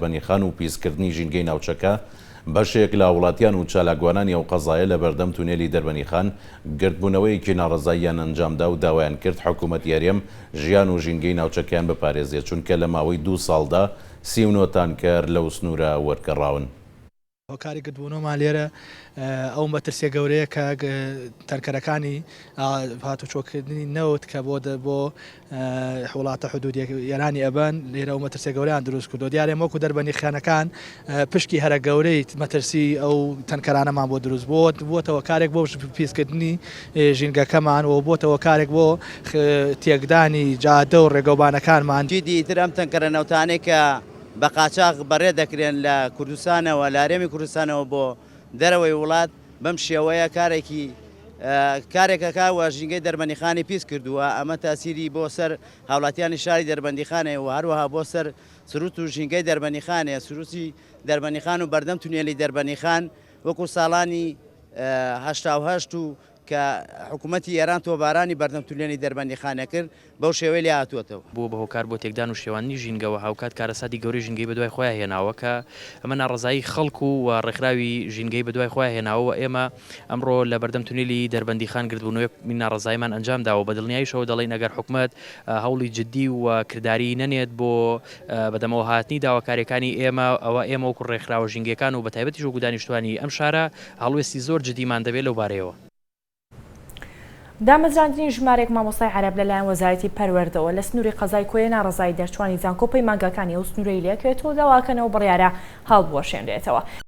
بەنیخان و پیسکردنی ژینگەی ناوچەکە بەشێک لە وڵاتیان و چالاکوانانی ئەو قەزایە لە بەردەم تونێلی دەربەنیخان گردبوونەوەیەکی ناڕەزاییان ئەنجامدا و داوایان کرد حکوومەت یاریەم ژیان و ژینگەی ناوچەکەیان بپارێزێت چونکە لە ماوەی 2 ساڵدا 39 تانکەر لەو سنوورە وەرگەڕاون. هۆکاری گردبوونەوەمان لێرە ئەو مەترسیە گەورەیە کە تەنکەرەکانی هاتوچۆکردنی نەوت کە بۆ وڵاتە حدودی ئێرانی ئەبەن لێرە ئەو مەترسیە گەورەیان دروست کردو دیارێ وەکو دەربەنیخانەکان پشکی هەرە گەورەی مەترسی ئەو تەنکەرانەمان بۆ دروست بۆتەوە کارێک بۆ پیسکردنی ژینگەکەمان و بۆتەوە کارێک بۆ تێکدانی جادە و ڕێگەوبانەکانمان. جدی تر ئەم تەنکەرە نەوتانەی کە بە قاچاق بەڕێ دەکرێن لە کوردستانەوە لە هەرێمی کوردستانەوە بۆ دەرەوەی وڵات بەم شێوەیە کارێکەکە و ژینگەی دەربەنیخانی پیس کردووە. ئەمە تاسیری بۆ سەر هاوڵاتیانی شاری دەربەندیخانێ و هەروەها بۆ سەر سروت و ژینگەی دەربەنیخانێ. سروتی دەربەنیخان و بەردەم تونێلی دەربەنیخان وەکو ساڵانی هەشتا و کە حکوومەتی ئێران تۆبارانی بەردەم تونێلی دەربەندیخانە کرد بەو شێوەی لێ هاتووەتەوە. بۆ هۆکار بۆ تێکدان و شێوانی ژینگەوە هاوکات کارەساتی گەورەی ژینگەی بەدوای خۆیان هێناوە کە ئەمە ناڕەزایی خەڵکو و ڕێکخراوی ژینگەی بەدوای خۆیان هێناوە. ئێمە ئەمڕۆ لە بەردەم تونێلی دەربەندیخان گردبوونەوەی ناڕەزاییمان ئەنجامداوە بە دڵنیاییشەوە دەڵێن ئەگەر حکوومەت هەوڵی جددی و کردداری نەنێت بۆ بەدەمەوە هاتنی داواکاریەکانی ئێمە وەکو ڕێکخراوە ژینگەکان و بە تایبەتیش وەکو دانیشتوانی ئەم شارە هەڵوێستی زۆر جددیمان دەبێت لەو بارەیەوە. دامەزراندنی ژمارێک مامۆستای عەرەب لەلایەن وەزارەتی پەروەردەوە لە سنووری قەزای کۆیە ناڕەزایی دەرچوانی زانکۆپەی مانگەکانی ئەو سنوورەی لێکرێتەوە داواکەنەوە بڕیارە هەڵبوەشێنرێتەوە.